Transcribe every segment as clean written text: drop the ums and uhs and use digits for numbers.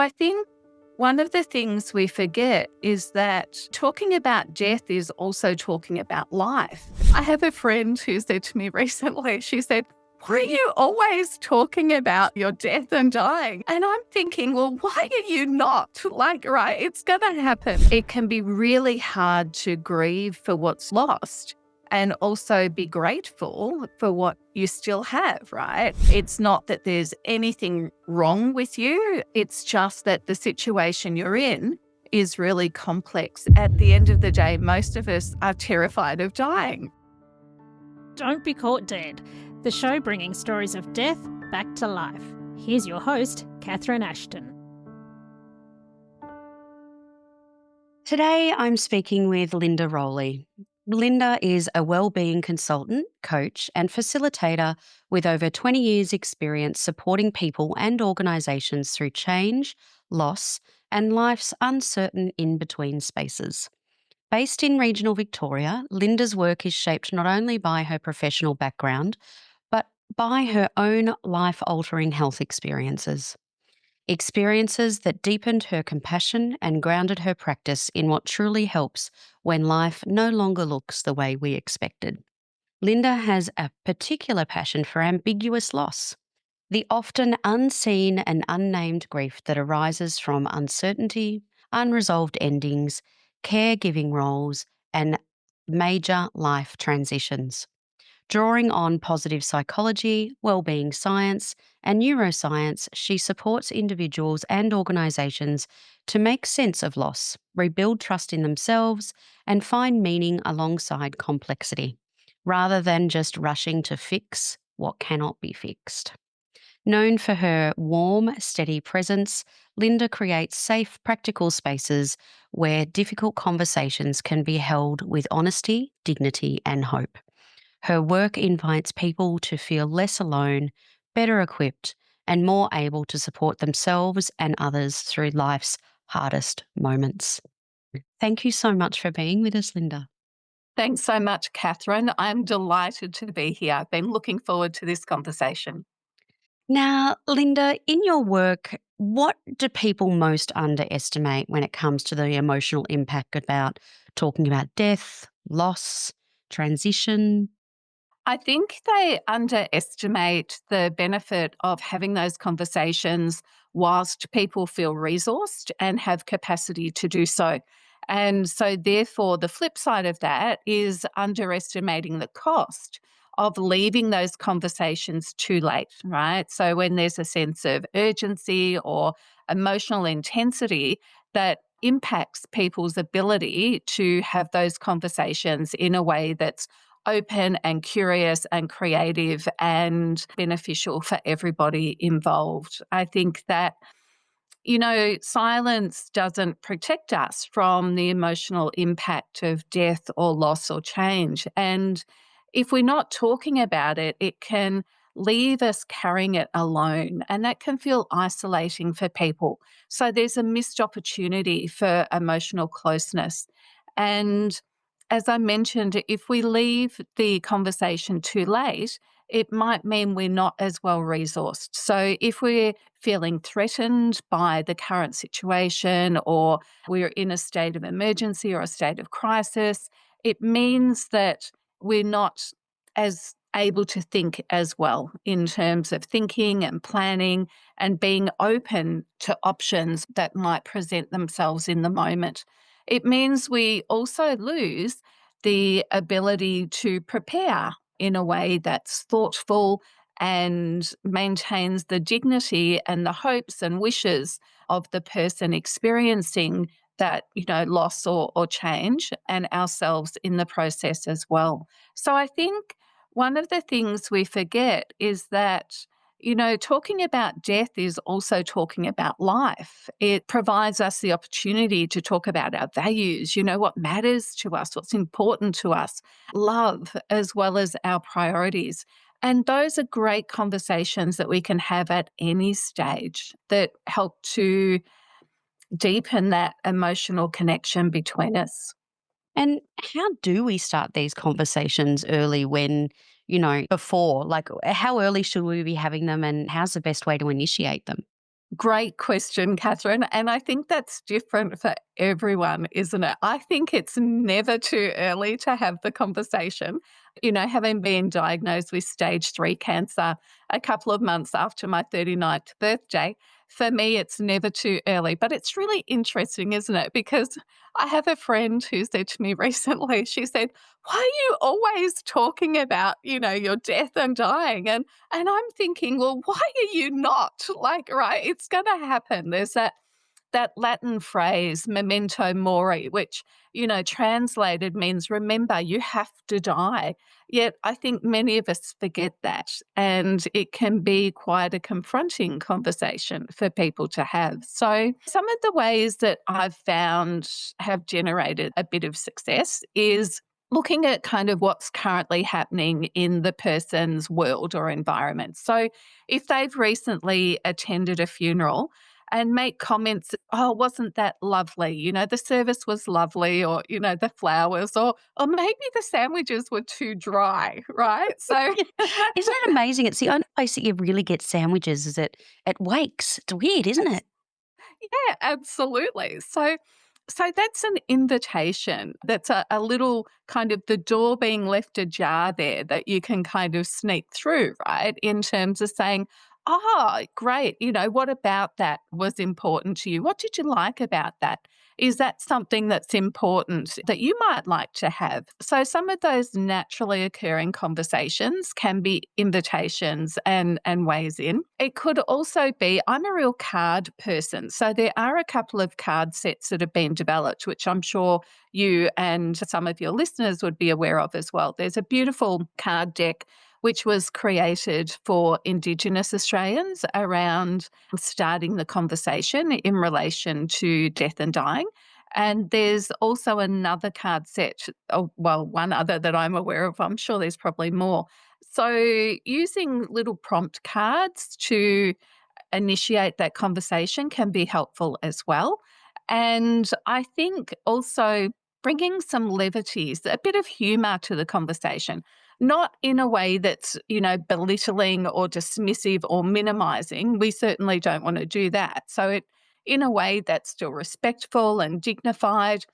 I think one of the things we forget is that talking about death is also talking about life. I have a friend who said to me recently, she said, "Why are you always talking about your death and dying?" And I'm thinking, well, why are you not? Like, right, it's going to happen. It can be really hard to grieve for what's lost and also be grateful for what you still have, right? It's not that there's anything wrong with you. It's just that the situation you're in is really complex. At the end of the day, most of us are terrified of dying. Don't Be Caught Dead, the show bringing stories of death back to life. Here's your host, Catherine Ashton. Today, I'm speaking with Linda Rowley. Linda is a wellbeing consultant, coach, and facilitator with over 20 years' experience supporting people and organisations through change, loss, and life's uncertain in-between spaces. Based in regional Victoria, Linda's work is shaped not only by her professional background, but by her own life-altering health experiences. Experiences that deepened her compassion and grounded her practice in what truly helps when life no longer looks the way we expected. Linda has a particular passion for ambiguous loss, the often unseen and unnamed grief that arises from uncertainty, unresolved endings, caregiving roles, and major life transitions. Drawing on positive psychology, wellbeing science, and neuroscience, she supports individuals and organisations to make sense of loss, rebuild trust in themselves, and find meaning alongside complexity, rather than just rushing to fix what cannot be fixed. Known for her warm, steady presence, Linda creates safe, practical spaces where difficult conversations can be held with honesty, dignity, and hope. Her work invites people to feel less alone, better equipped, and more able to support themselves and others through life's hardest moments. Thank you so much for being with us, Linda. Thanks so much, Catherine. I'm delighted to be here. I've been looking forward to this conversation. Now, Linda, in your work, what do people most underestimate when it comes to the emotional impact about talking about death, loss, transition? I think they underestimate the benefit of having those conversations whilst people feel resourced and have capacity to do so. And so, therefore, the flip side of that is underestimating the cost of leaving those conversations too late, right? So, when there's a sense of urgency or emotional intensity that impacts people's ability to have those conversations in a way that's open and curious and creative and beneficial for everybody involved. I think that, silence doesn't protect us from the emotional impact of death or loss or change. And if we're not talking about it, it can leave us carrying it alone, and that can feel isolating for people. So there's a missed opportunity for emotional closeness. And as I mentioned, if we leave the conversation too late, it might mean we're not as well resourced. So if we're feeling threatened by the current situation, or we're in a state of emergency or a state of crisis, it means that we're not as able to think as well in terms of thinking and planning and being open to options that might present themselves in the moment. It means we also lose the ability to prepare in a way that's thoughtful and maintains the dignity and the hopes and wishes of the person experiencing that, loss or change, and ourselves in the process as well. So I think one of the things we forget is that, talking about death is also talking about life. It provides us the opportunity to talk about our values, what matters to us, what's important to us, love, as well as our priorities. And those are great conversations that we can have at any stage that help to deepen that emotional connection between us. And how do we start these conversations early when, before? Like, how early should we be having them and how's the best way to initiate them? Great question, Catherine. And I think that's different for everyone, isn't it? I think it's never too early to have the conversation. Having been diagnosed with stage 3 cancer a couple of months after my 39th birthday, for me, it's never too early. But it's really interesting, isn't it? Because I have a friend who said to me recently, she said, "Why are you always talking about, your death and dying?" And I'm thinking, well, why are you not? Like, right, it's going to happen. There's that Latin phrase, memento mori, which, translated means remember, you have to die. Yet I think many of us forget that. And it can be quite a confronting conversation for people to have. So, some of the ways that I've found have generated a bit of success is looking at kind of what's currently happening in the person's world or environment. So, if they've recently attended a funeral, and make comments, "Oh, wasn't that lovely? The service was lovely," or, the flowers, or maybe the sandwiches were too dry, right? So Isn't it amazing? It's the only place that you really get sandwiches is at wakes. It's weird, isn't it? yeah, absolutely. So that's an invitation. That's a little kind of the door being left ajar there that you can kind of sneak through, right? In terms of saying, "Oh, great. What about that was important to you? What did you like about that? Is that something that's important that you might like to have?" So some of those naturally occurring conversations can be invitations and ways in. It could also be, I'm a real card person. So there are a couple of card sets that have been developed, which I'm sure you and some of your listeners would be aware of as well. There's a beautiful card deck which was created for Indigenous Australians around starting the conversation in relation to death and dying. And there's also another card set, oh, well, one other that I'm aware of. I'm sure there's probably more. So, using little prompt cards to initiate that conversation can be helpful as well. And I think also bringing some levities, a bit of humor to the conversation, not in a way that's, belittling or dismissive or minimizing. We certainly don't want to do that. So in a way that's still respectful and dignified.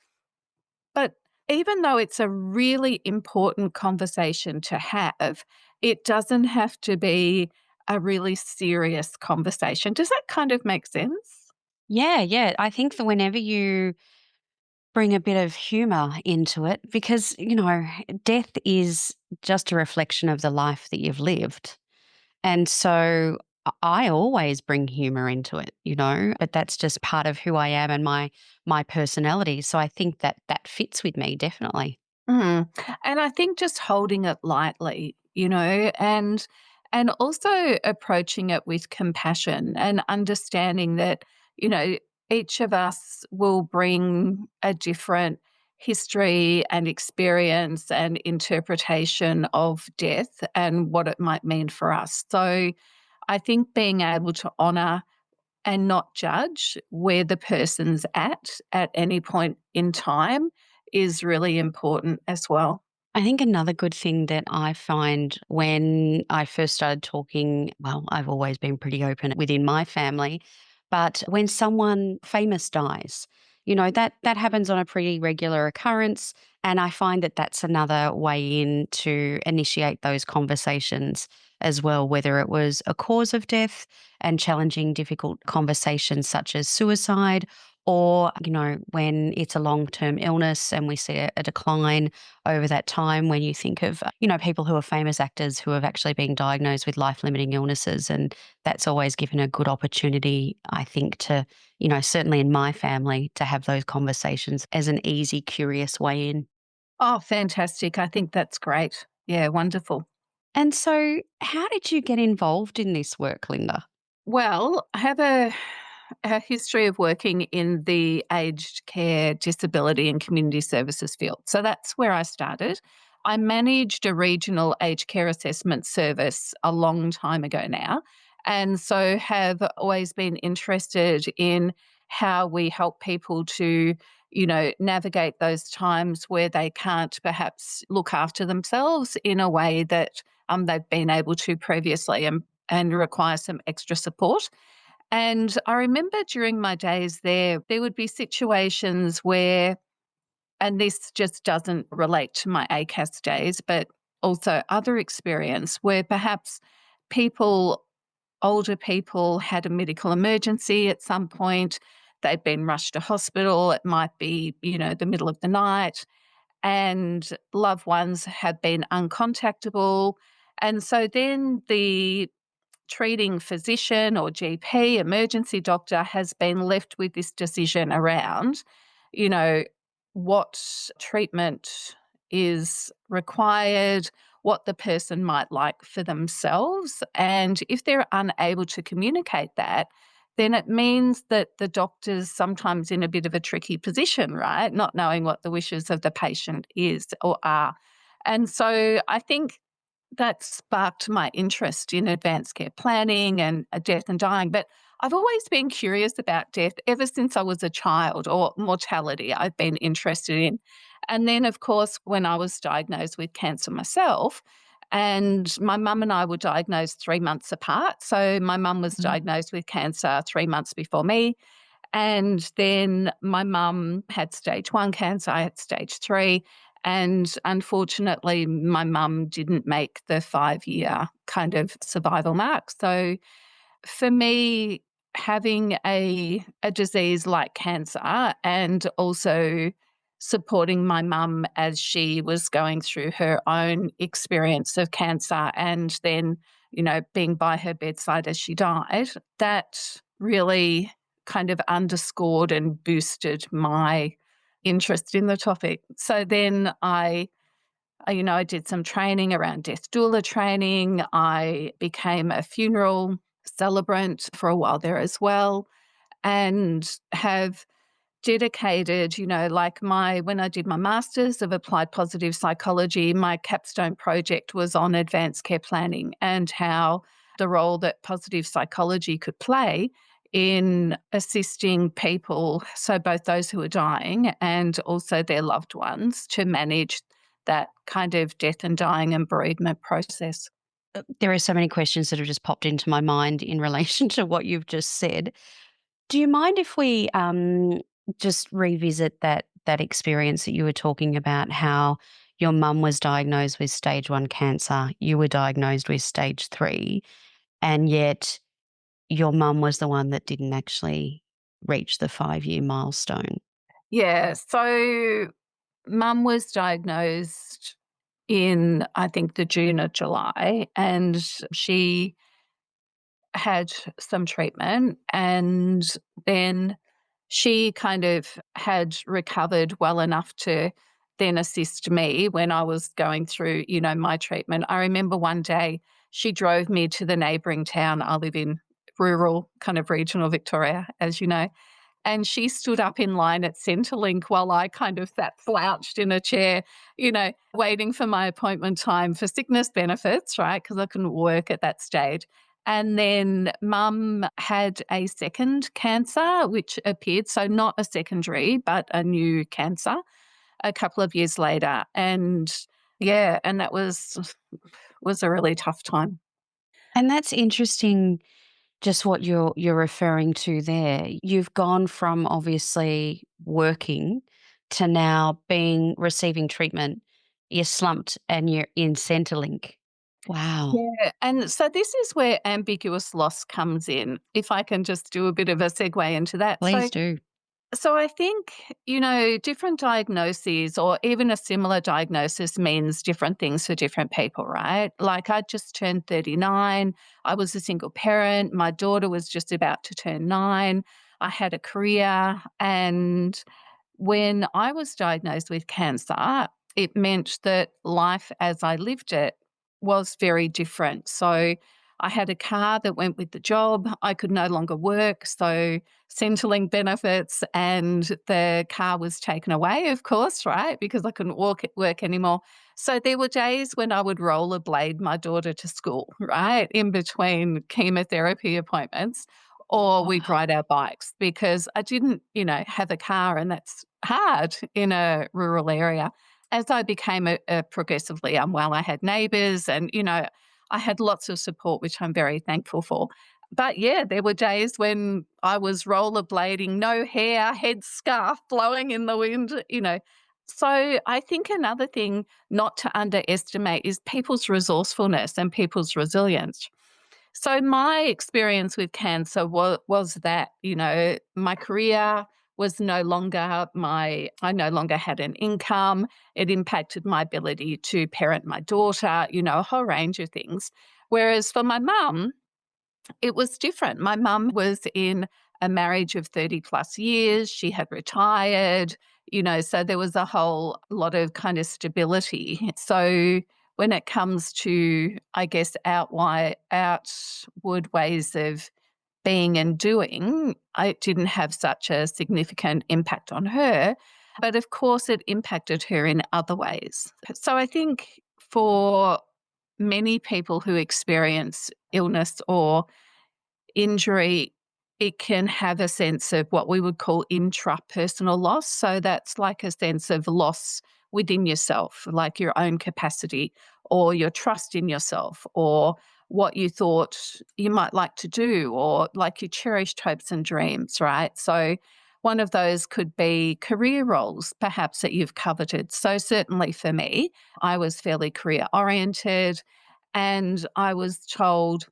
But even though it's a really important conversation to have, it doesn't have to be a really serious conversation. Does that kind of make sense? Yeah, yeah. I think that whenever you bring a bit of humor into it, because, death is just a reflection of the life that you've lived. And so I always bring humor into it, but that's just part of who I am and my personality. So I think that that fits with me definitely. Mm. And I think just holding it lightly, and also approaching it with compassion and understanding that, you know, each of us will bring a different history and experience and interpretation of death and what it might mean for us. So I think being able to honor and not judge where the person's at any point in time is really important as well. I think another good thing that I find when I first started talking, well, I've always been pretty open within my family, but when someone famous dies, that happens on a pretty regular occurrence. And I find that that's another way in to initiate those conversations as well, whether it was a cause of death and challenging difficult conversations such as suicide, or, when it's a long term illness and we see a decline over that time, when you think of, people who are famous actors who have actually been diagnosed with life limiting illnesses. And that's always given a good opportunity, I think, to, certainly in my family, to have those conversations as an easy, curious way in. Oh, fantastic. I think that's great. Yeah, wonderful. And so, how did you get involved in this work, Linda? Well, I have a history of working in the aged care, disability, and community services field. So that's where I started. I managed a regional aged care assessment service a long time ago now. And so have always been interested in how we help people to, navigate those times where they can't perhaps look after themselves in a way that they've been able to previously and require some extra support. And I remember during my days there would be situations where, and this just doesn't relate to my ACAS days, but also other experience where perhaps people, older people, had a medical emergency at some point. They'd been rushed to hospital. It might be, the middle of the night, and loved ones had been uncontactable. And so then the treating physician or GP, emergency doctor, has been left with this decision around, you know, what treatment is required, what the person might like for themselves. And if they're unable to communicate that, then it means that the doctor's sometimes in a bit of a tricky position, right? Not knowing what the wishes of the patient is or are. And so I think that sparked my interest in advanced care planning and death and dying. But I've always been curious about death ever since I was a child, or mortality I've been interested in. And then, of course, when I was diagnosed with cancer myself, and my mum and I were diagnosed 3 months apart. So my mum was Mm. diagnosed with cancer 3 months before me. And then my mum had stage 1 cancer, I had stage 3. And unfortunately, my mum didn't make the 5-year kind of survival mark. So for me, having a disease like cancer and also supporting my mum as she was going through her own experience of cancer and then, being by her bedside as she died, that really kind of underscored and boosted my interest in the topic. So then I did some training around death doula training. I became a funeral celebrant for a while there as well, and have dedicated, like when I did my master's of applied positive psychology, my capstone project was on advanced care planning and how the role that positive psychology could play in assisting people, so both those who are dying and also their loved ones, to manage that kind of death and dying and bereavement process. There are so many questions that have just popped into my mind in relation to what you've just said. Do you mind if we just revisit that experience that you were talking about, how your mum was diagnosed with stage 1 cancer, you were diagnosed with stage 3, and yet your mum was the one that didn't actually reach the 5-year milestone? Yeah. So mum was diagnosed in, I think, the June or July, and she had some treatment, and then she kind of had recovered well enough to then assist me when I was going through, my treatment. I remember one day she drove me to the neighbouring town. I live in rural, kind of regional Victoria, as you know, and she stood up in line at Centrelink while I kind of sat slouched in a chair, waiting for my appointment time for sickness benefits, right? Because I couldn't work at that stage. And then mum had a second cancer, which appeared, so not a secondary, but a new cancer a couple of years later. And yeah, and that was a really tough time. And that's interesting, just what you're referring to there. You've gone from obviously working to now being receiving treatment. You're slumped and you're in Centrelink. Wow. Yeah, and so this is where ambiguous loss comes in, if I can just do a bit of a segue into that. Please do. So I think, different diagnoses or even a similar diagnosis means different things for different people, right? Like I just turned 39. I was a single parent. My daughter was just about to turn 9. I had a career. And when I was diagnosed with cancer, it meant that life as I lived it was very different. So I had a car that went with the job. I could no longer work. So Centrelink benefits and the car was taken away, of course, right? Because I couldn't work anymore. So there were days when I would rollerblade my daughter to school, right? In between chemotherapy appointments, or we'd Wow. ride our bikes because I didn't, have a car, and that's hard in a rural area. As I became a progressively unwell, I had neighbours and, I had lots of support, which I'm very thankful for. But yeah, there were days when I was rollerblading, no hair, head scarf blowing in the wind. So I think another thing not to underestimate is people's resourcefulness and people's resilience. So my experience with cancer was that, my career was no longer I no longer had an income. It impacted my ability to parent my daughter, a whole range of things. Whereas for my mum, it was different. My mum was in a marriage of 30 plus years. She had retired, so there was a whole lot of kind of stability. So when it comes to, I guess, outward ways of being and doing, it didn't have such a significant impact on her. But of course, it impacted her in other ways. So I think for many people who experience illness or injury, it can have a sense of what we would call intrapersonal loss. So that's like a sense of loss within yourself, like your own capacity or your trust in yourself or what you thought you might like to do or like your cherished hopes and dreams, right? So one of those could be career roles, perhaps that you've coveted. So certainly for me, I was fairly career oriented and I was told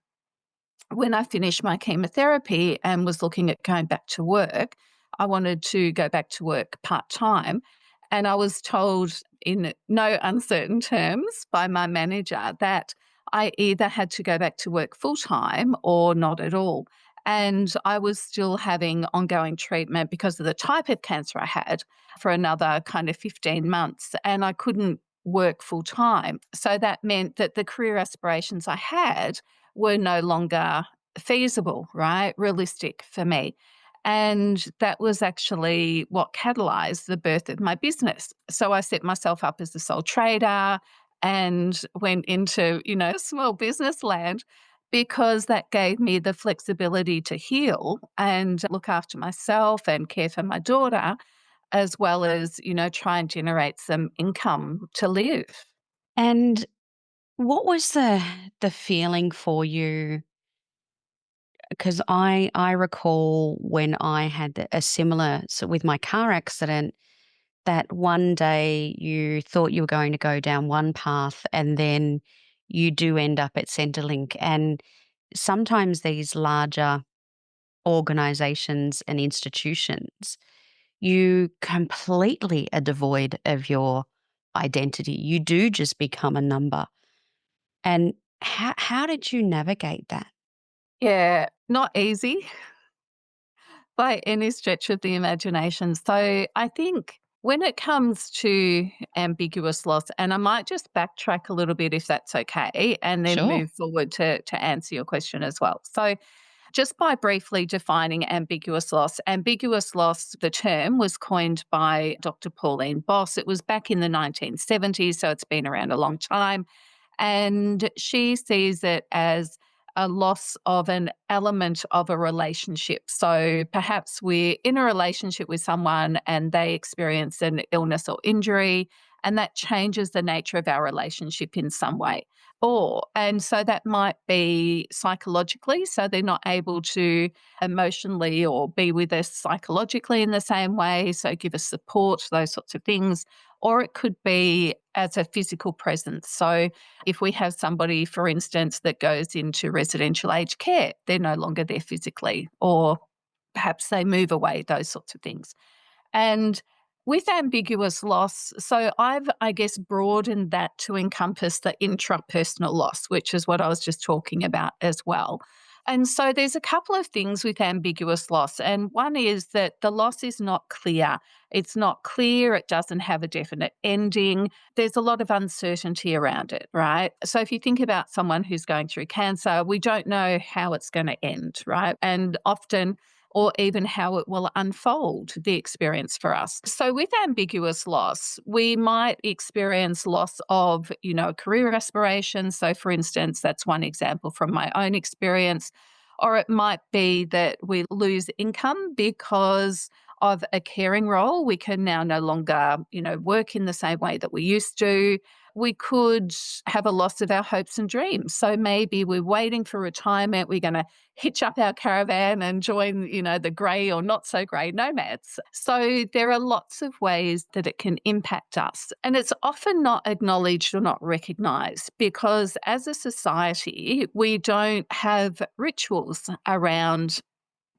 when I finished my chemotherapy and was looking at going back to work, I wanted to go back to work part time. And I was told in no uncertain terms by my manager that I either had to go back to work full time or not at all. And I was still having ongoing treatment because of the type of cancer I had for another kind of 15 months. And I couldn't work full time. So that meant that the career aspirations I had were no longer feasible, right? Realistic for me. And that was actually what catalyzed the birth of my business. So I set myself up as a sole trader and went into, small business land because that gave me the flexibility to heal and look after myself and care for my daughter, as well as, try and generate some income to live. And what was the feeling for you? Because I recall when I had a similar, so with my car accident, that one day you thought you were going to go down one path and then you do end up at Centrelink. And sometimes these larger organizations and institutions, you completely are devoid of your identity. You do just become a number. And how did you navigate that? Yeah, not easy by any stretch of the imagination. So I think when it comes to ambiguous loss, and I might just backtrack a little bit if that's okay, and then Sure. move forward to answer your question as well. So just by briefly defining ambiguous loss, the term was coined by Dr. Pauline Boss. It was back in the 1970s, so it's been around a long time. And she sees it as a loss of an element of a relationship. So perhaps we're in a relationship with someone and they experience an illness or injury, and that changes the nature of our relationship in some way. And so that might be psychologically, so they're not able to emotionally or be with us psychologically in the same way, so give us support, those sorts of things. Or it could be as a physical presence. So if we have somebody, for instance, that goes into residential aged care, they're no longer there physically, or perhaps they move away, those sorts of things. And with ambiguous loss, so I've, I guess, broadened that to encompass the intrapersonal loss, which is what I was just talking about as well. And so there's a couple of things with ambiguous loss. And one is that the loss is not clear. It's not clear. It doesn't have a definite ending. There's a lot of uncertainty around it, right? So if you think about someone who's going through cancer, we don't know how it's going to end, right? And often, or even how it will unfold the experience for us. So with ambiguous loss, we might experience loss of, career aspirations. So for instance, that's one example from my own experience. Or it might be that we lose income because of a caring role. We can now no longer, work in the same way that we used to. We could have a loss of our hopes and dreams. So maybe we're waiting for retirement. We're going to hitch up our caravan and join, the grey or not so grey nomads. So there are lots of ways that it can impact us. And it's often not acknowledged or not recognised because as a society, we don't have rituals around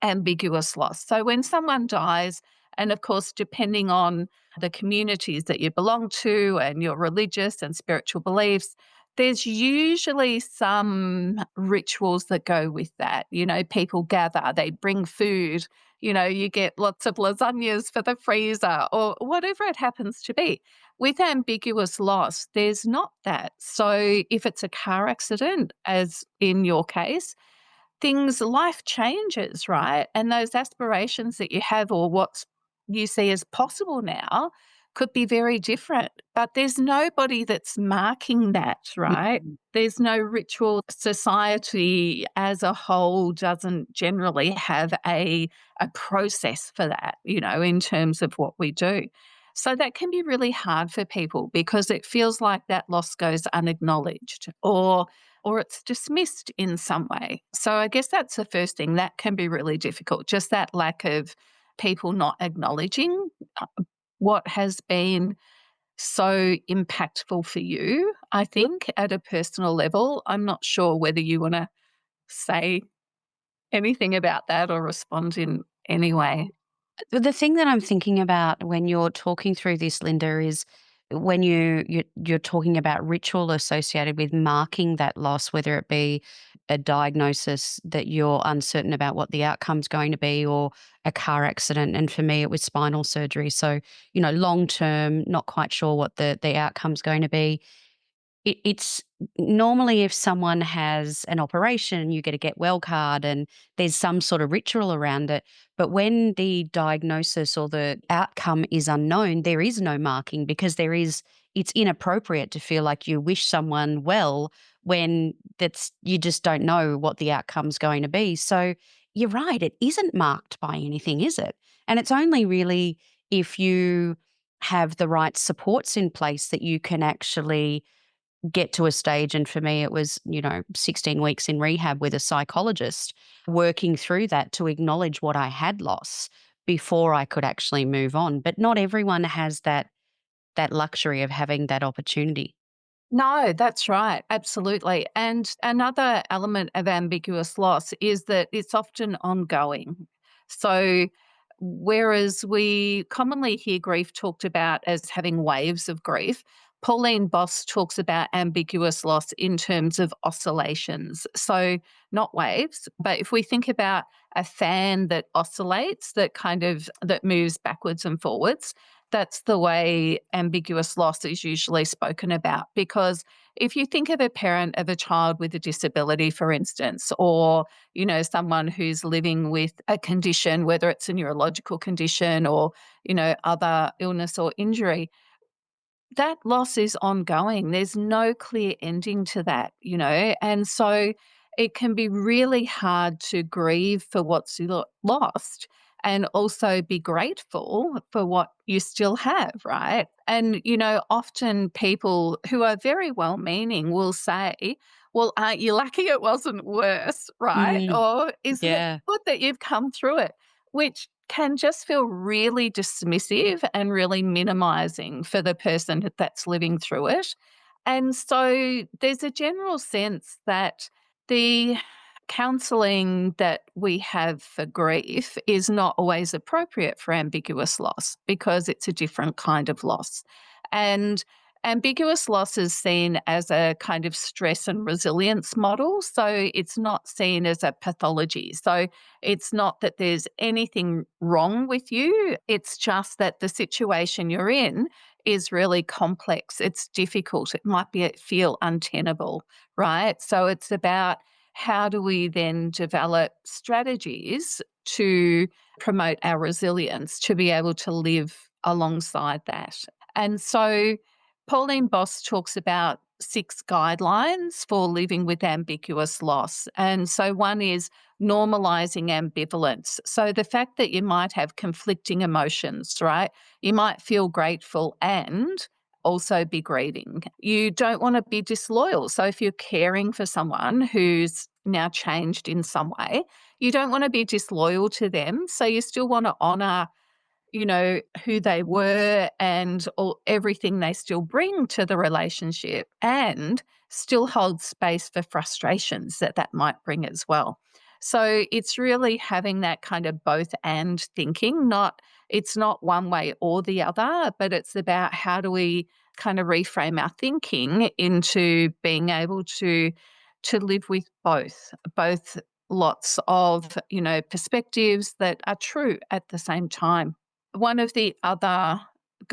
ambiguous loss. So when someone dies, and of course, depending on the communities that you belong to and your religious and spiritual beliefs, there's usually some rituals that go with that. People gather, they bring food, you get lots of lasagnas for the freezer or whatever it happens to be. With ambiguous loss, there's not that. So if it's a car accident, as in your case, life changes, right? And those aspirations that you have or what you see as possible now could be very different. But there's nobody that's marking that, right? Mhm. There's no ritual. Society as a whole doesn't generally have a process for that, in terms of what we do. So that can be really hard for people because it feels like that loss goes unacknowledged or it's dismissed in some way. So I guess that's the first thing that can be really difficult, just that lack of people not acknowledging uh, what has been so impactful for you, I think, at a personal level. I'm not sure whether you want to say anything about that or respond in any way. The thing that I'm thinking about when you're talking through this, Linda, is when you're talking about ritual associated with marking that loss, whether it be a diagnosis that you're uncertain about what the outcome's going to be, or a car accident. And for me, it was spinal surgery. So, long term, not quite sure what the outcome's going to be. It's normally if someone has an operation, you get a get well card and there's some sort of ritual around it. But when the diagnosis or the outcome is unknown, there is no marking because it's inappropriate to feel like you wish someone well when you just don't know what the outcome's going to be. So you're right, it isn't marked by anything, is it? And it's only really if you have the right supports in place that you can actually get to a stage. And for me, it was, 16 weeks in rehab with a psychologist, working through that to acknowledge what I had lost before I could actually move on. But not everyone has that luxury of having that opportunity. No, that's right. Absolutely. And another element of ambiguous loss is that it's often ongoing. So, whereas we commonly hear grief talked about as having waves of grief, Pauline Boss talks about ambiguous loss in terms of oscillations. So, not waves, but if we think about a fan that oscillates, that moves backwards and forwards, that's the way ambiguous loss is usually spoken about. Because if you think of a parent of a child with a disability, for instance, or, someone who's living with a condition, whether it's a neurological condition or, other illness or injury, that loss is ongoing. There's no clear ending to that, and so it can be really hard to grieve for what's lost and also be grateful for what you still have, right? And, often people who are very well meaning will say, well, aren't you lucky it wasn't worse, right? Mm, Or isn't it yeah. good that you've come through it? Which can just feel really dismissive and really minimizing for the person that's living through it. And so there's a general sense that the counselling that we have for grief is not always appropriate for ambiguous loss because it's a different kind of loss. And ambiguous loss is seen as a kind of stress and resilience model. So it's not seen as a pathology. So it's not that there's anything wrong with you. It's just that the situation you're in is really complex. It's difficult. It might feel untenable, right? So it's about how do we then develop strategies to promote our resilience to be able to live alongside that. And so Pauline Boss talks about 6 guidelines for living with ambiguous loss. And so one is normalizing ambivalence. So the fact that you might have conflicting emotions, right? You might feel grateful and also be grieving. You don't want to be disloyal. So if you're caring for someone who's now changed in some way, you don't want to be disloyal to them. So you still want to honor, who they were and everything they still bring to the relationship, and still hold space for frustrations that might bring as well. So it's really having that kind of both and thinking, it's not one way or the other, but it's about how do we kind of reframe our thinking into being able to live with both lots of, perspectives that are true at the same time. One of the other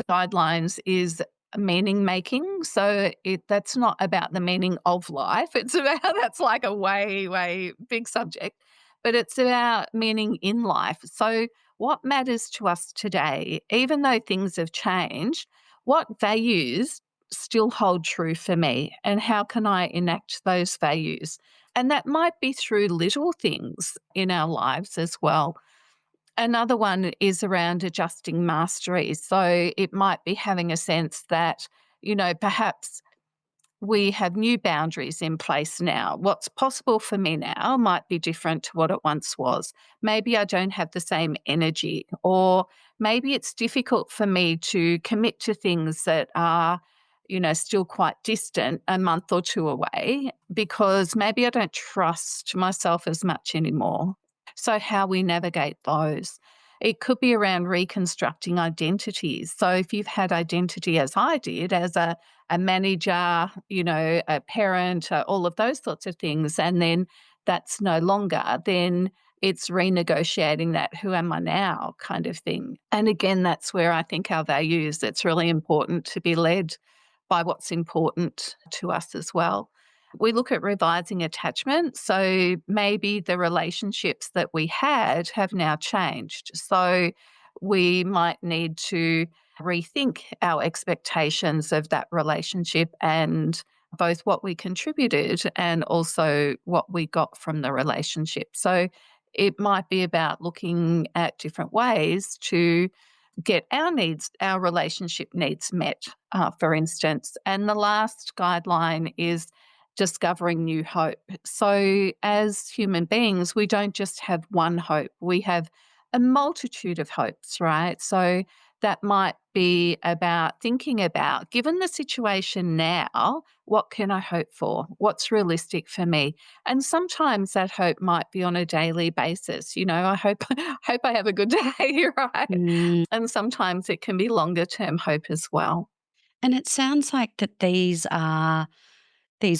guidelines is meaning making. So that's not about the meaning of life. It's about that's like a way, way big subject, but it's about meaning in life. So what matters to us today, even though things have changed, what values still hold true for me, and how can I enact those values? And that might be through little things in our lives as well. Another one is around adjusting mastery. So it might be having a sense that, perhaps we have new boundaries in place now. What's possible for me now might be different to what it once was. Maybe I don't have the same energy, or maybe it's difficult for me to commit to things that are, still quite distant, a month or two away, because maybe I don't trust myself as much anymore. So, how we navigate those. It could be around reconstructing identities. So, if you've had identity as I did, as a manager, a parent, all of those sorts of things, and then that's no longer, then it's renegotiating that who am I now kind of thing. And again, that's where I think our values, it's really important to be led by what's important to us as well. We look at revising attachment. So maybe the relationships that we had have now changed. So we might need to rethink our expectations of that relationship, and both what we contributed and also what we got from the relationship. So it might be about looking at different ways to get our relationship needs met, for instance. And the last guideline is discovering new hope. So, as human beings, we don't just have one hope, we have a multitude of hopes, right? So, that might be about thinking about, given the situation now, what can I hope for? What's realistic for me? And sometimes that hope might be on a daily basis. I hope hope I have a good day, right? Mm. And sometimes it can be longer term hope as well. And it sounds like that these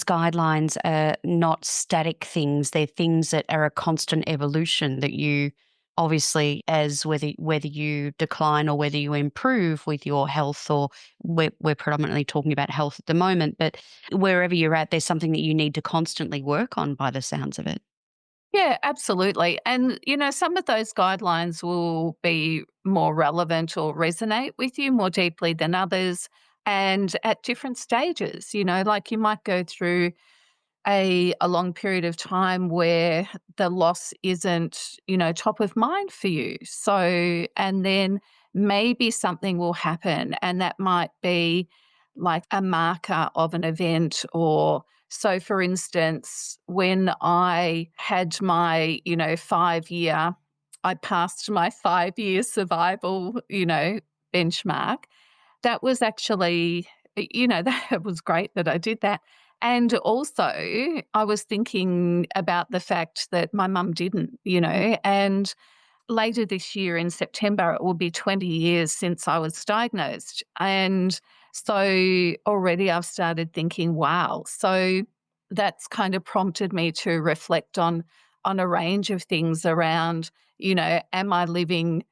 guidelines are not static things. They're things that are a constant evolution that you obviously, as whether you decline or whether you improve with your health, or we're predominantly talking about health at the moment, but wherever you're at, there's something that you need to constantly work on by the sounds of it. Yeah, absolutely. And, some of those guidelines will be more relevant or resonate with you more deeply than others. And at different stages, like you might go through a long period of time where the loss isn't, top of mind for you. So, and then maybe something will happen, and that might be like a marker of an event. Or so, for instance, when I had my, 5 year, I passed my 5 year survival, benchmark. That was actually, that was great that I did that. And also, I was thinking about the fact that my mum didn't, and later this year in September, it will be 20 years since I was diagnosed. And so already I've started thinking, wow. So that's kind of prompted me to reflect on a range of things around, am I living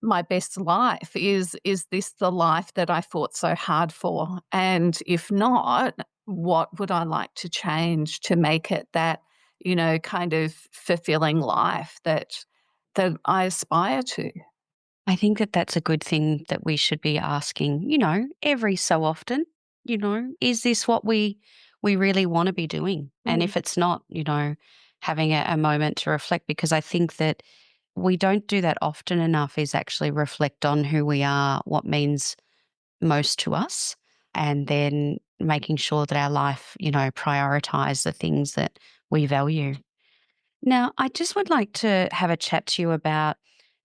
my best life? Is this the life that I fought so hard for? And if not, what would I like to change to make it that, kind of fulfilling life that I aspire to? I think that that's a good thing that we should be asking, every so often, is this what we really want to be doing? And Mm. if it's not, having a moment to reflect, because I think that we don't do that often enough, is actually reflect on who we are, what means most to us. and then making sure that our life, prioritize the things that we value. Now, I just would like to have a chat to you about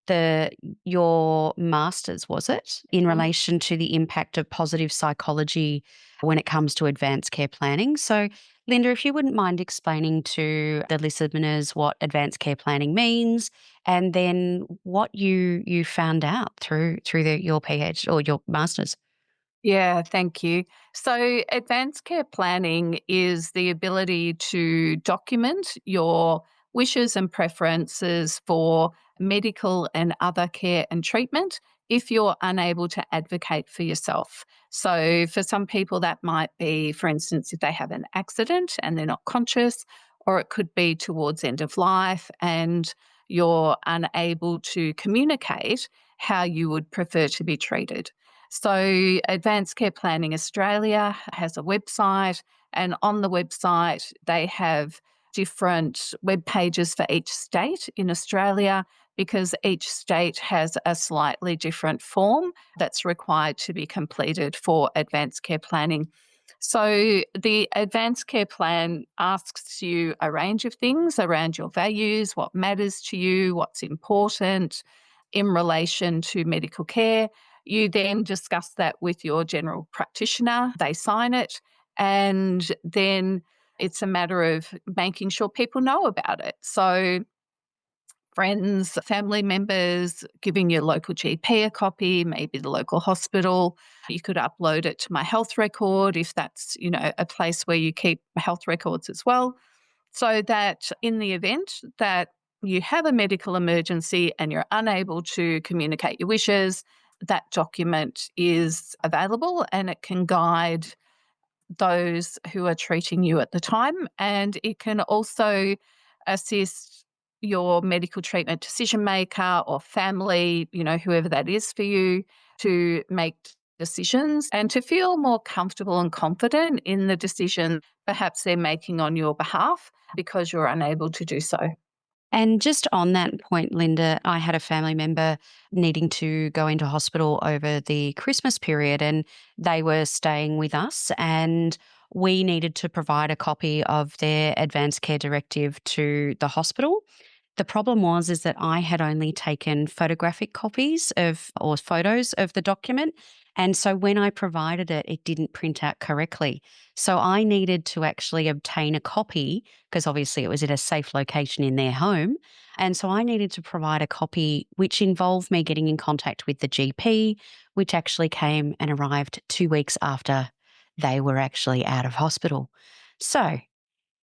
the your masters, was it, in relation to the impact of positive psychology when it comes to advanced care planning. So, Linda, if you wouldn't mind explaining to the listeners what advanced care planning means, and then what you found out through your PhD or your masters. Yeah, thank you. So, advanced care planning is the ability to document your wishes and preferences for medical and other care and treatment if you're unable to advocate for yourself. So, for some people, that might be, for instance, if they have an accident and they're not conscious, or it could be towards end of life and you're unable to communicate how you would prefer to be treated. So, Advanced Care Planning Australia has a website, and on the website, they have different web pages for each state in Australia because each state has a slightly different form that's required to be completed for advanced care planning. So, the advanced care plan asks you a range of things around your values, what matters to you, what's important in relation to medical care. You then discuss that with your general practitioner, they sign it, and then it's a matter of making sure people know about it. So, friends, family members, giving your local GP a copy, maybe the local hospital. You could upload it to My Health Record if that's, a place where you keep health records as well, so that in the event that you have a medical emergency and you're unable to communicate your wishes, that document is available and it can guide those who are treating you at the time. And it can also assist your medical treatment decision maker or family, whoever that is for you, to make decisions and to feel more comfortable and confident in the decision perhaps they're making on your behalf because you're unable to do so. And just on that point, Linda, I had a family member needing to go into hospital over the Christmas period, and they were staying with us, and we needed to provide a copy of their advanced care directive to the hospital. The problem was is that I had only taken photographic copies of or photos of the document. And so when I provided it, it didn't print out correctly. So I needed to actually obtain a copy because obviously it was at a safe location in their home. And so I needed to provide a copy, which involved me getting in contact with the GP, which actually came and arrived 2 weeks after they were actually out of hospital. So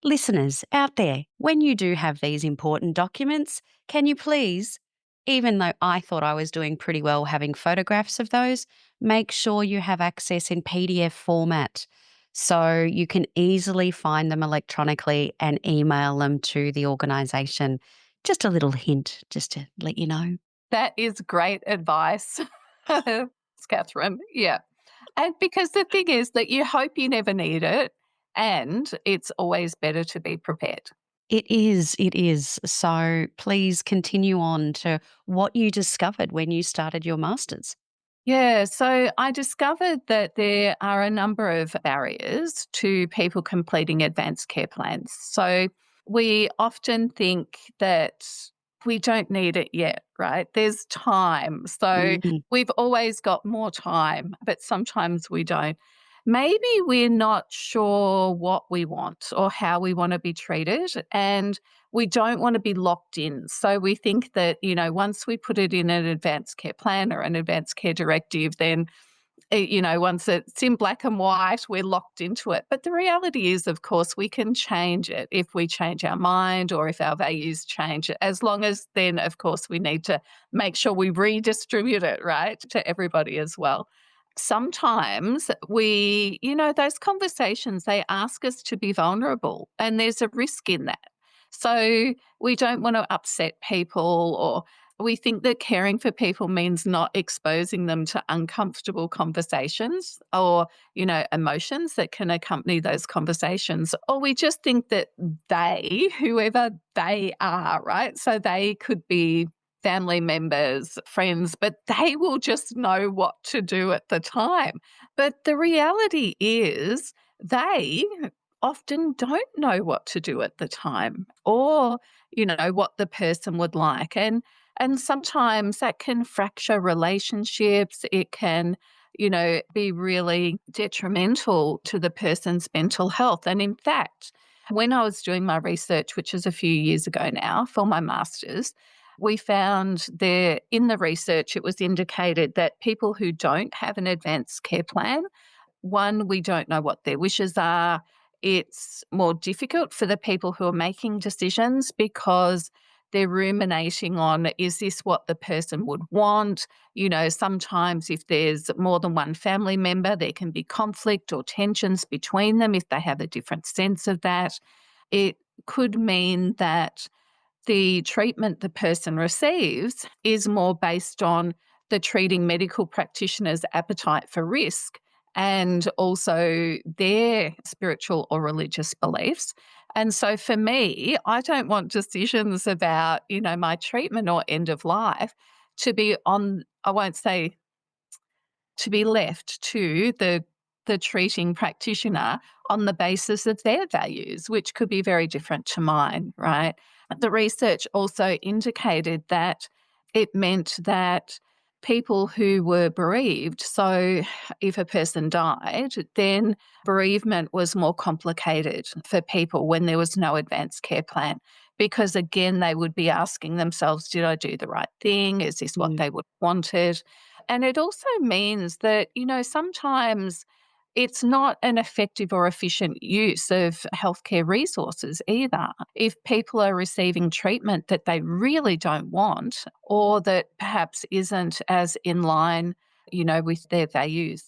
listeners out there, when you do have these important documents, can you please, even though I thought I was doing pretty well having photographs of those, make sure you have access in PDF format so you can easily find them electronically and email them to the organisation. Just a little hint, just to let you know. That is great advice, Catherine. Yeah. And because the thing is that you hope you never need it, and it's always better to be prepared. It is, it is. So please continue on to what you discovered when you started your masters. Yeah, so I discovered that there are a number of barriers to people completing advanced care plans. So we often think that we don't need it yet, right? There's time. So Mm. we've always got more time, but sometimes we don't. Maybe we're not sure what we want or how we want to be treated. And we don't want to be locked in. So we think that, once we put it in an advanced care plan or an advanced care directive, then, once it's in black and white, we're locked into it. But the reality is, of course, we can change it if we change our mind or if our values change, as long as then, of course, we need to make sure we redistribute it, right, to everybody as well. Sometimes those conversations, they ask us to be vulnerable, and there's a risk in that. So we don't want to upset people, or we think that caring for people means not exposing them to uncomfortable conversations or, emotions that can accompany those conversations. Or we just think that whoever they are, right? So they could be family members, friends, but they will just know what to do at the time. But the reality is they often don't know what to do at the time or, what the person would like. And sometimes that can fracture relationships. It can, be really detrimental to the person's mental health. And in fact, when I was doing my research, which is a few years ago now for my master's, we found there in the research, it was indicated that people who don't have an advanced care plan, one, we don't know what their wishes are. It's more difficult for the people who are making decisions because they're ruminating on, is this what the person would want? Sometimes if there's more than one family member, there can be conflict or tensions between them if they have a different sense of that. It could mean that the treatment the person receives is more based on the treating medical practitioner's appetite for risk and also their spiritual or religious beliefs. And so for me, I don't want decisions about, my treatment or end of life to be on, I won't say to be left to the treating practitioner on the basis of their values, which could be very different to mine, right? The research also indicated that it meant that people who were bereaved, so if a person died, then bereavement was more complicated for people when there was no advanced care plan. Because again, they would be asking themselves, did I do the right thing? Is this what Mm. they would have wanted? And it also means that, sometimes it's not an effective or efficient use of healthcare resources either. If people are receiving treatment that they really don't want or that perhaps isn't as in line, with their values.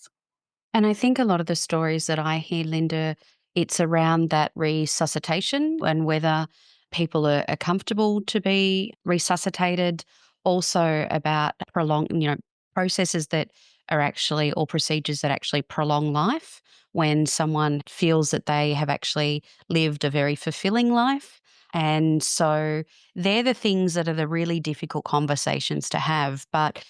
And I think a lot of the stories that I hear, Linda, it's around that resuscitation and whether people are comfortable to be resuscitated. Also about processes that are actually or procedures that actually prolong life when someone feels that they have actually lived a very fulfilling life. And so they're the things that are the really difficult conversations to have. But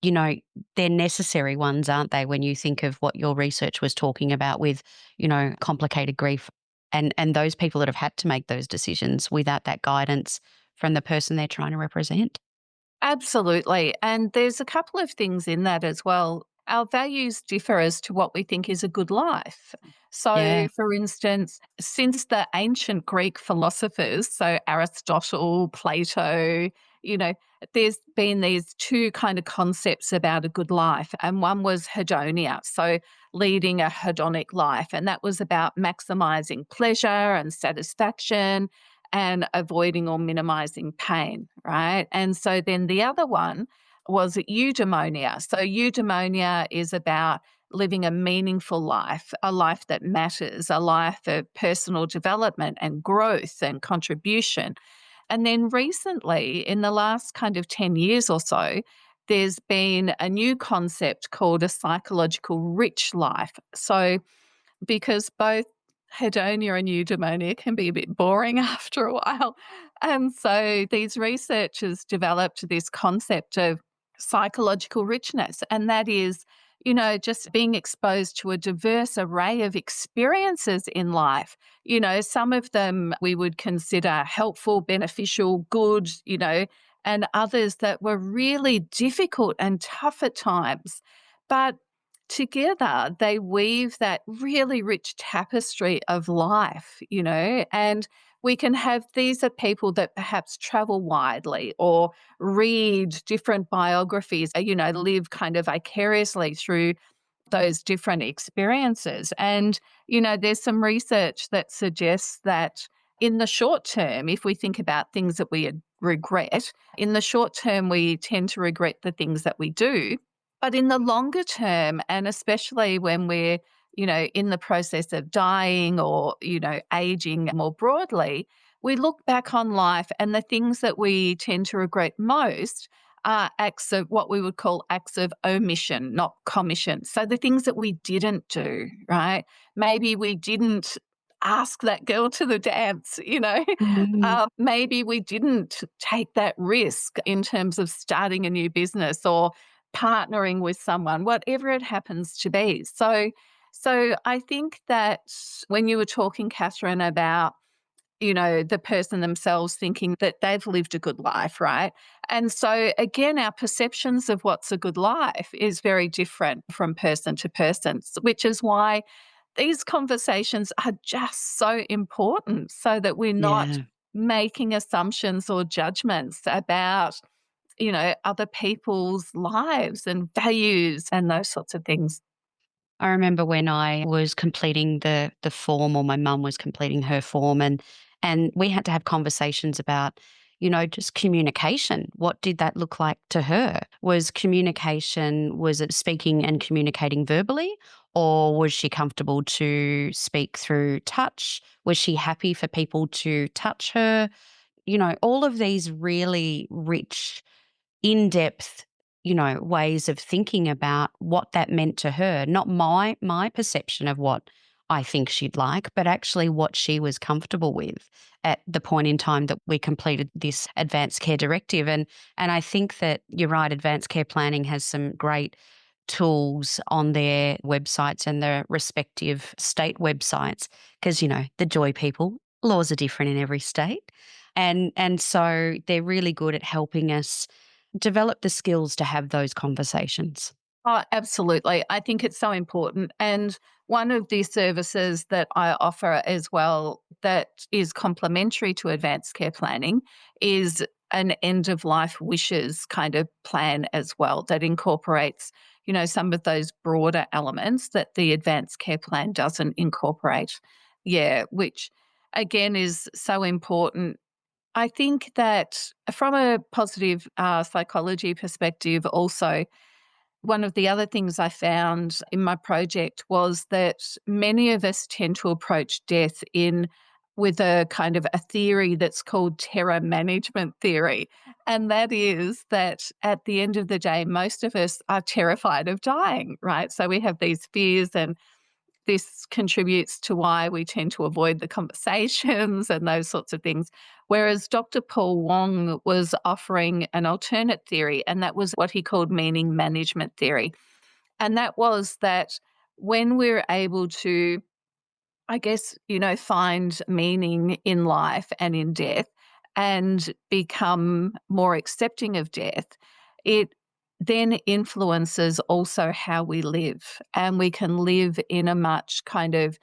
you know, they're necessary ones, aren't they, when you think of what your research was talking about with, complicated grief and those people that have had to make those decisions without that guidance from the person they're trying to represent. Absolutely. And there's a couple of things in that as well. Our values differ as to what we think is a good life. So, Yeah. for instance, since the ancient Greek philosophers, so Aristotle, Plato, you know, there's been these two kind of concepts about a good life. And one was hedonia, so leading a hedonic life. And that was about maximizing pleasure and satisfaction and avoiding or minimizing pain, right? And so then the other one was eudaimonia. So eudaimonia is about living a meaningful life, a life that matters, a life of personal development and growth and contribution. And then recently, in the last kind of 10 years or so, there's been a new concept called a psychological rich life. So because both hedonia and eudaimonia can be a bit boring after a while. And so these researchers developed this concept of psychological richness, and that is, just being exposed to a diverse array of experiences in life. Some of them we would consider helpful, beneficial, good, and others that were really difficult and tough at times. But together, they weave that really rich tapestry of life, and we can have these are people that perhaps travel widely or read different biographies, live kind of vicariously through those different experiences. And, there's some research that suggests that in the short term, if we think about things that we regret, in the short term, we tend to regret the things that we do. But in the longer term, and especially when we're, in the process of dying or, aging more broadly, we look back on life and the things that we tend to regret most are acts of what we would call acts of omission, not commission. So the things that we didn't do, right? Maybe we didn't ask that girl to the dance, you know? Mhm. Maybe we didn't take that risk in terms of starting a new business or partnering with someone, whatever it happens to be. So I think that when you were talking, Catherine, about the person themselves thinking that they've lived a good life, right? And so, again, our perceptions of what's a good life is very different from person to person, which is why these conversations are just so important so that we're not Yeah. making assumptions or judgments about, other people's lives and values and those sorts of things. I remember when I was completing the form, or my mum was completing her form, and we had to have conversations about, just communication. What did that look like to her? Was it speaking and communicating verbally, or was she comfortable to speak through touch? Was she happy for people to touch her? All of these really rich, in-depth, ways of thinking about what that meant to her. Not my perception of what I think she'd like, but actually what she was comfortable with at the point in time that we completed this advanced care directive. And I think that you're right, advanced care planning has some great tools on their websites and their respective state websites, because the joy people, laws are different in every state. And so they're really good at helping us develop the skills to have those conversations. Oh, absolutely. I think it's so important. And one of the services that I offer as well that is complementary to advanced care planning is an end of life wishes kind of plan as well that incorporates, some of those broader elements that the advanced care plan doesn't incorporate. Yeah, which again is so important. I think that from a positive psychology perspective, also, one of the other things I found in my project was that many of us tend to approach death in with a kind of a theory that's called terror management theory. And that is that at the end of the day, most of us are terrified of dying, right? So we have these fears, and this contributes to why we tend to avoid the conversations and those sorts of things. Whereas Dr. Paul Wong was offering an alternate theory, and that was what he called meaning management theory. And that was that when we're able to, I guess, find meaning in life and in death and become more accepting of death, it then influences also how we live. And we can live in a much kind of,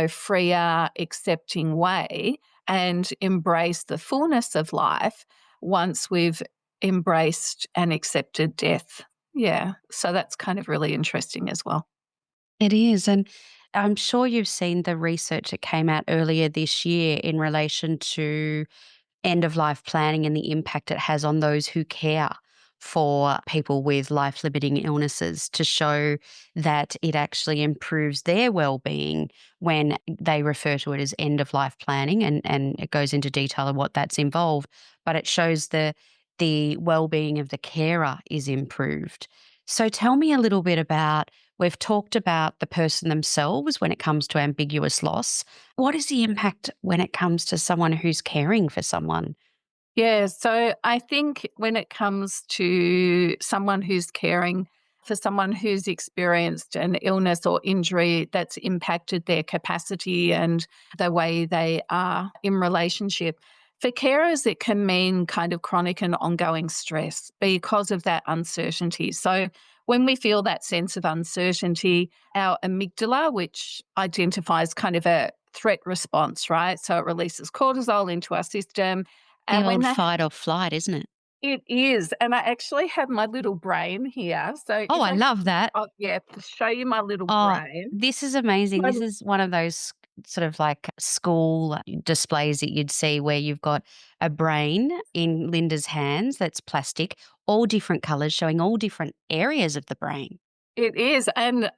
freer, accepting way and embrace the fullness of life once we've embraced and accepted death. Yeah. So that's kind of really interesting as well. It is. And I'm sure you've seen the research that came out earlier this year in relation to end of life planning and the impact it has on those who care for people with life limiting illnesses, to show that it actually improves their well-being when they refer to it as end of life planning, and it goes into detail of what that's involved, but it shows the well-being of the carer is improved. So tell me a little bit about, we've talked about the person themselves when it comes to ambiguous loss. What is the impact when it comes to someone who's caring for someone? Yeah, so I think when it comes to someone who's caring for someone who's experienced an illness or injury that's impacted their capacity and the way they are in relationship, for carers, it can mean kind of chronic and ongoing stress because of that uncertainty. So when we feel that sense of uncertainty, our amygdala, which identifies kind of a threat response, right? So it releases cortisol into our system. The And when old that fight or flight, isn't it? it is, and I actually have my little brain here. So Oh, if I I love that. oh, yeah, to show you my little Oh, brain. this is amazing. My This is one of those sort of like school displays that you'd see where you've got a brain in Linda's hands that's plastic, all different colors, showing all different areas of the brain. It is, and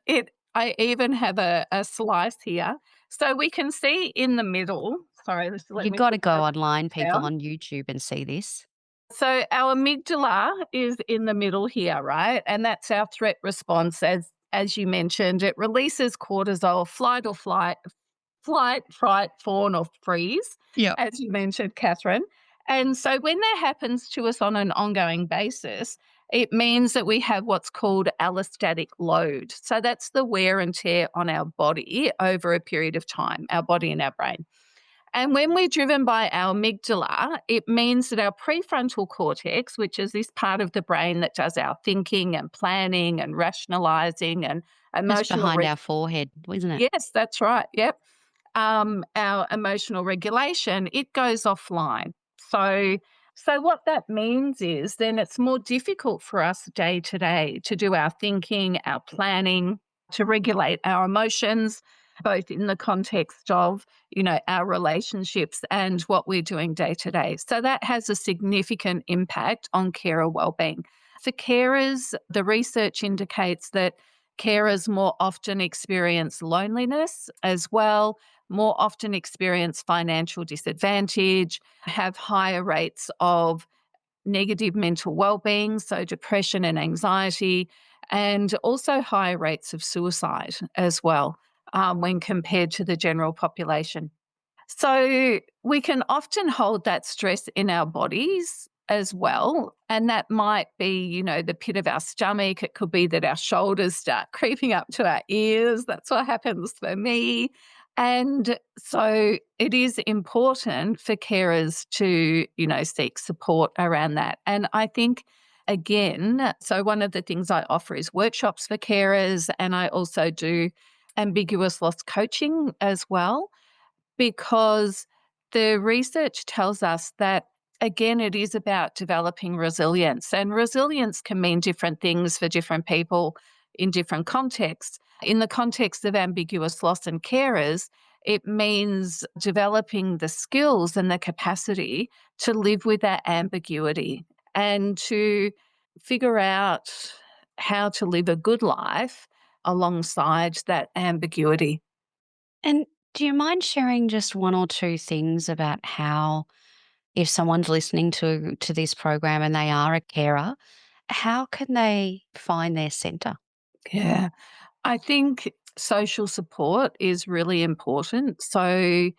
I even have a slice here. So we can see in the middle, sorry, just let You've me got to put go my online, people, down. on YouTube and see this. So our amygdala is in the middle here, right? And that's our threat response, as you mentioned. It releases cortisol, flight or flight, flight, fright, fawn, or freeze, Yep. as you mentioned, Catherine. And so when that happens to us on an ongoing basis, it means that we have what's called allostatic load. So that's the wear and tear on our body over a period of time, our body and our brain. And when we're driven by our amygdala, it means that our prefrontal cortex, which is this part of the brain that does our thinking and planning and rationalizing and Just emotional behind our forehead, isn't it? yes, that's right. Yep. Our emotional regulation, it goes offline. So, so what that means is then it's more difficult for us day to day to do our thinking, our planning, to regulate our emotions, both in the context of, our relationships and what we're doing day to day. So that has a significant impact on carer wellbeing. For carers, the research indicates that carers more often experience loneliness as well, more often experience financial disadvantage, have higher rates of negative mental well-being, so depression and anxiety, and also higher rates of suicide as well, when compared to the general population. So we can often hold that stress in our bodies as well. And that might be, the pit of our stomach. It could be that our shoulders start creeping up to our ears. That's what happens for me. And so it is important for carers to, seek support around that. And I think, again, so one of the things I offer is workshops for carers, and I also do ambiguous loss coaching as well, because the research tells us that, again, it is about developing resilience. And resilience can mean different things for different people in different contexts. In the context of ambiguous loss and carers, it means developing the skills and the capacity to live with that ambiguity and to figure out how to live a good life alongside that ambiguity. And do you mind sharing just one or two things about how, if someone's listening to this program and they are a carer, how can they find their centre? Yeah. I think social support is really important. So,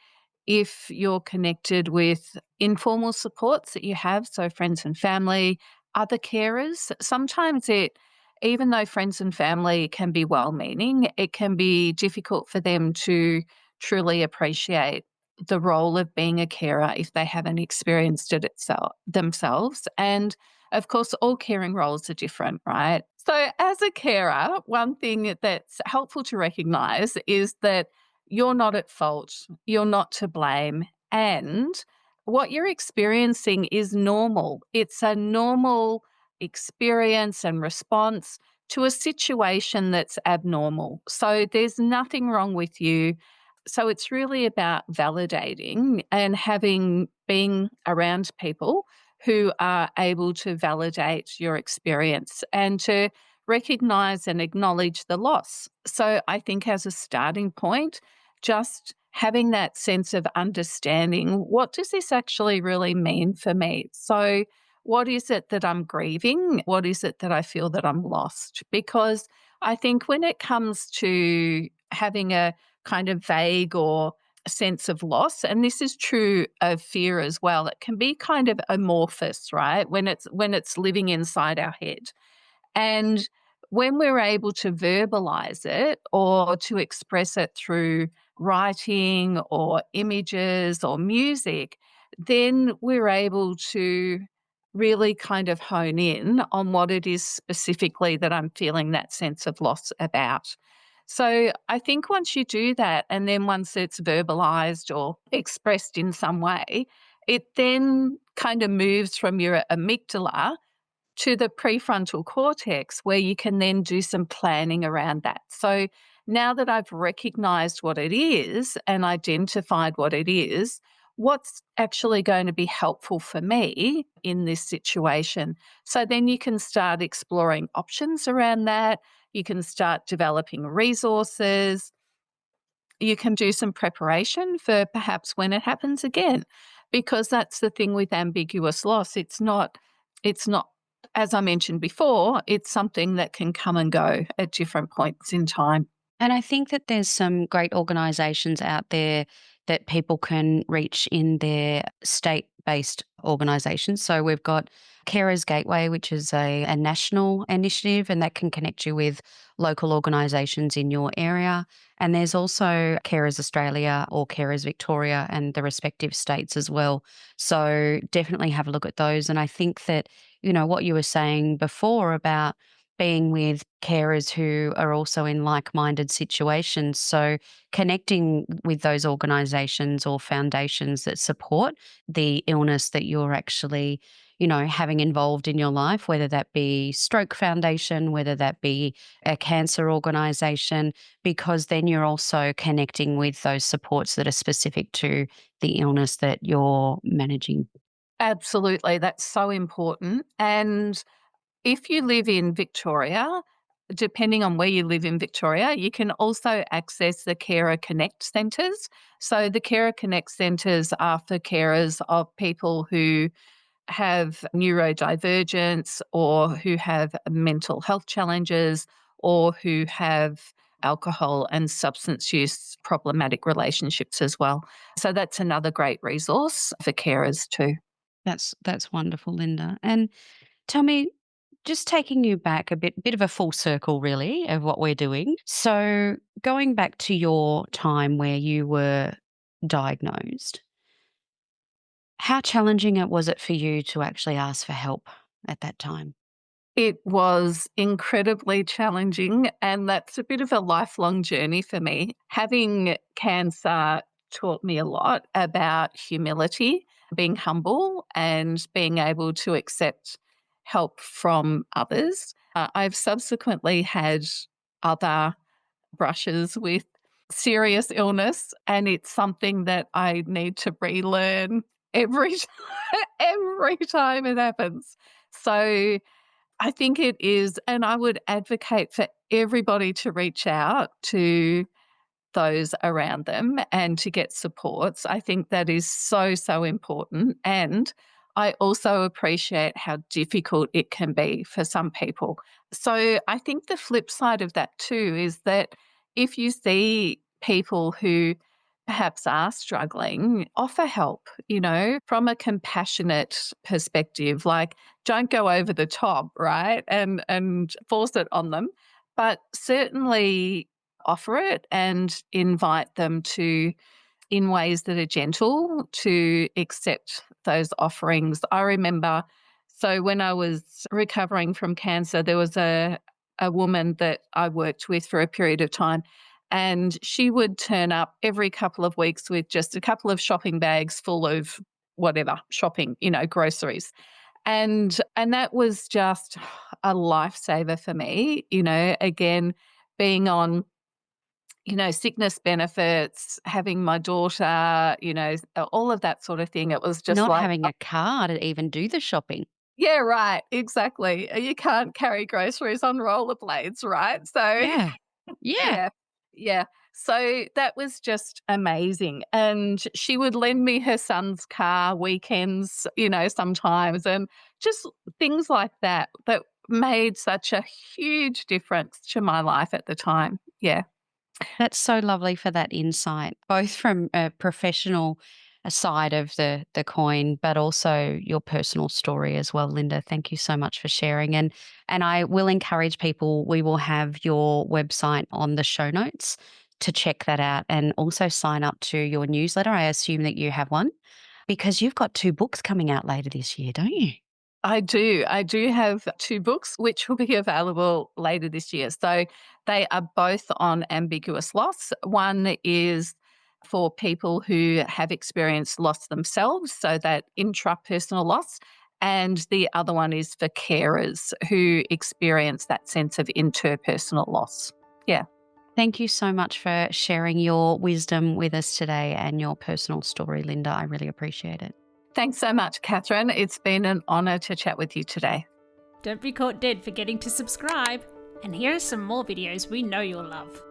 if you're connected with informal supports that you have, so friends and family, other carers, sometimes even though friends and family can be well meaning, it can be difficult for them to truly appreciate the role of being a carer if they haven't experienced it themselves. And of course, all caring roles are different, right? So, as a carer, one thing that's helpful to recognize is that you're not at fault, you're not to blame, and what you're experiencing is normal. It's a normal experience and response to a situation that's abnormal. So, there's nothing wrong with you. So, it's really about validating and being around people who are able to validate your experience and to recognize and acknowledge the loss. So I think as a starting point, just having that sense of understanding, what does this actually really mean for me? So what is it that I'm grieving? What is it that I feel that I'm lost? Because I think when it comes to having a kind of vague or sense of loss, and this is true of fear as well, it can be kind of amorphous, right, when it's living inside our head. And when we're able to verbalize it or to express it through writing or images or music, then we're able to really kind of hone in on what it is specifically that I'm feeling that sense of loss about. So I think once you do that, and then once it's verbalized or expressed in some way, it then kind of moves from your amygdala to the prefrontal cortex, where you can then do some planning around that. So now that I've recognized what it is and identified what it is, what's actually going to be helpful for me in this situation? So then you can start exploring options around that. You can start developing resources. You can do some preparation for perhaps when it happens again, because that's the thing with ambiguous loss. It's not, as I mentioned before, it's something that can come and go at different points in time. And I think that there's some great organisations out there that people can reach in their state-based organisations. So we've got Carers Gateway, which is a national initiative, and that can connect you with local organisations in your area. And there's also Carers Australia or Carers Victoria and the respective states as well. So definitely have a look at those. And I think that, what you were saying before about being with carers who are also in like-minded situations. So connecting with those organisations or foundations that support the illness that you're actually, having involved in your life, whether that be Stroke Foundation, whether that be a cancer organisation, because then you're also connecting with those supports that are specific to the illness that you're managing. Absolutely, that's so important. And if you live in Victoria, depending on where you live in Victoria, you can also access the Carer Connect centres. So the Carer Connect centres are for carers of people who have neurodivergence or who have mental health challenges or who have alcohol and substance use problematic relationships as well. So that's another great resource for carers too. That's wonderful, Linda. And tell me, just taking you back a bit of a full circle, really, of what we're doing. So, going back to your time where you were diagnosed, how challenging was it for you to actually ask for help at that time? It was incredibly challenging, and that's a bit of a lifelong journey for me. Having cancer taught me a lot about humility, being humble, and being able to accept help from others. I've subsequently had other brushes with serious illness, and it's something that I need to relearn every every time it happens. So I think it is, and I would advocate for everybody to reach out to those around them and to get supports. I think that is so, so important. And I also appreciate how difficult it can be for some people. So I think the flip side of that too is that if you see people who perhaps are struggling, offer help, from a compassionate perspective. Like, don't go over the top, right? And force it on them. But certainly offer it and invite them to, in ways that are gentle, to accept those offerings. I remember, so when I was recovering from cancer, there was a woman that I worked with for a period of time, and she would turn up every couple of weeks with just a couple of shopping bags full of whatever shopping, groceries. And that was just a lifesaver for me, again, being on sickness benefits, having my daughter, all of that sort of thing. It was just Not like, having a car to even do the shopping. yeah, right, exactly. You can't carry groceries on rollerblades, right? So, Yeah. Yeah. yeah, yeah. So that was just amazing. And she would lend me her son's car weekends, sometimes, and just things like that that made such a huge difference to my life at the time. Yeah. That's so lovely for that insight, both from a professional side of the coin, but also your personal story as well, Linda. Thank you so much for sharing. And I will encourage people, we will have your website on the show notes to check that out and also sign up to your newsletter. I assume that you have one because you've got 2 books coming out later this year, don't you? I do. I do have 2 books which will be available later this year. So they are both on ambiguous loss. One is for people who have experienced loss themselves, so that intrapersonal loss. And the other one is for carers who experience that sense of interpersonal loss. Yeah. Thank you so much for sharing your wisdom with us today and your personal story, Linda. I really appreciate it. Thanks so much, Catherine. It's been an honour to chat with you today. Don't be caught dead forgetting to subscribe. And here are some more videos we know you'll love.